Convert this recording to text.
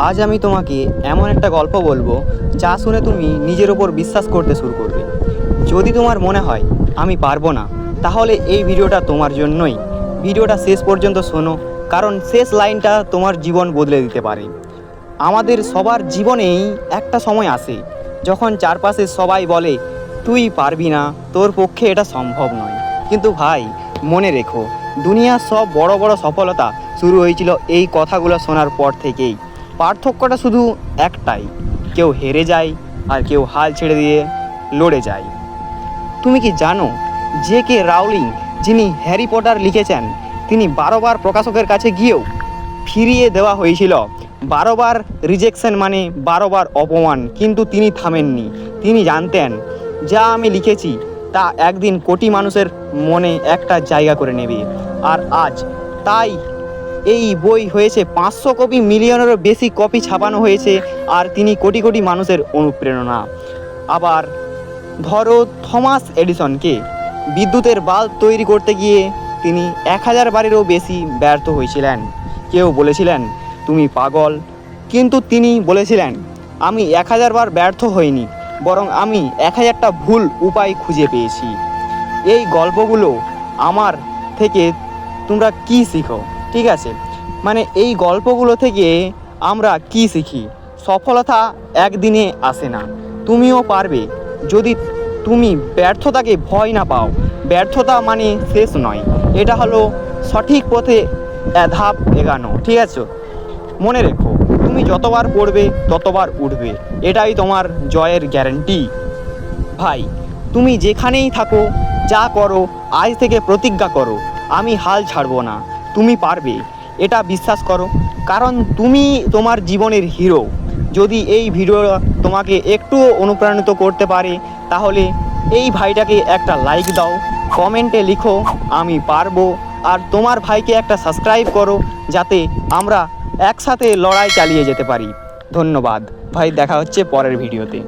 আজ আমি তোমাকে এমন একটা গল্প বলবো যা শুনে তুমি নিজের ওপর বিশ্বাস করতে শুরু করবে। যদি তোমার মনে হয় আমি পারবো না, তাহলে এই ভিডিওটা তোমার জন্যই। ভিডিওটা শেষ পর্যন্ত শোনো, কারণ শেষ লাইনটা তোমার জীবন বদলে দিতে পারে। আমাদের সবার জীবনেই একটা সময় আসে যখন চারপাশে সবাই বলে তুই পারবি না, তোর পক্ষে এটা সম্ভব নয়। কিন্তু ভাই, মনে রেখো, দুনিয়ার সব বড় বড় সফলতা শুরু হয়েছিল এই কথাগুলো শোনার পর থেকেই। পার্থক্যটা শুধু একটাই, কেউ হেরে যায় আর কেউ হাল ছেড়ে দিয়ে লড়ে যায়। তুমি কি জানো, জে কে রাউলিং, যিনি হ্যারি পটার লিখেছেন, তিনি 12বার প্রকাশকের কাছে গিয়েও ফিরিয়ে দেওয়া হয়েছিল। 12বার রিজেকশন মানে 12বার অপমান, কিন্তু তিনি থামেননি। তিনি জানতেন যা আমি লিখেছি তা একদিন কোটি মানুষের মনে একটা জায়গা করে নেবে। আর আজ তাই এই বই হয়েছে 500 কপি, মিলিয়নেরও বেশি কপি ছাপানো হয়েছে, আর তিনি কোটি কোটি মানুষের অনুপ্রেরণা। আবার ধরো থমাস এডিসনকে, বিদ্যুতের বাল্ব তৈরি করতে গিয়ে তিনি 1000 বারেরও বেশি ব্যর্থ হয়েছিলেন। কেউ বলেছিলেন তুমি পাগল, কিন্তু তিনি বলেছিলেন আমি 1000 বার ব্যর্থ হইনি, বরং আমি 1000টা ভুল উপায় খুঁজে পেয়েছি। এই গল্পগুলো আমার থেকে তোমরা কি শিখো? ঠিক আছে, মানে এই গল্পগুলো থেকে আমরা কি শিখি? সফলতা একদিনে আসে না, তুমিও পারবে যদি তুমি ব্যর্থতাকে ভয় না পাও। ব্যর্থতা মানে শেষ নয়, এটা হলো সঠিক পথে ধাপ এগানো। ঠিক আছে, মনে রেখো, তুমি যতবার পড়বে ততবার উঠবে, এটাই তোমার জয়ের গ্যারান্টি। ভাই, তুমি যেখানেই থাকো, যা করো, আজ থেকে প্রতিজ্ঞা করো আমি হাল ছাড়বো না। তুমি পারবে, এটা বিশ্বাস করো, কারণ তুমি তোমার জীবনের হিরো। যদি এই ভিডিও তোমাকে একটুও অনুপ্রাণিত করতে পারে, তাহলে এই ভাইটাকে একটা লাইক দাও, কমেন্টে লিখো আমি পারবো, আর তোমার ভাইকে একটা সাবস্ক্রাইব করো, যাতে আমরা একসাথে লড়াই চালিয়ে যেতে পারি। ধন্যবাদ ভাই, দেখা হচ্ছে পরের ভিডিওতে।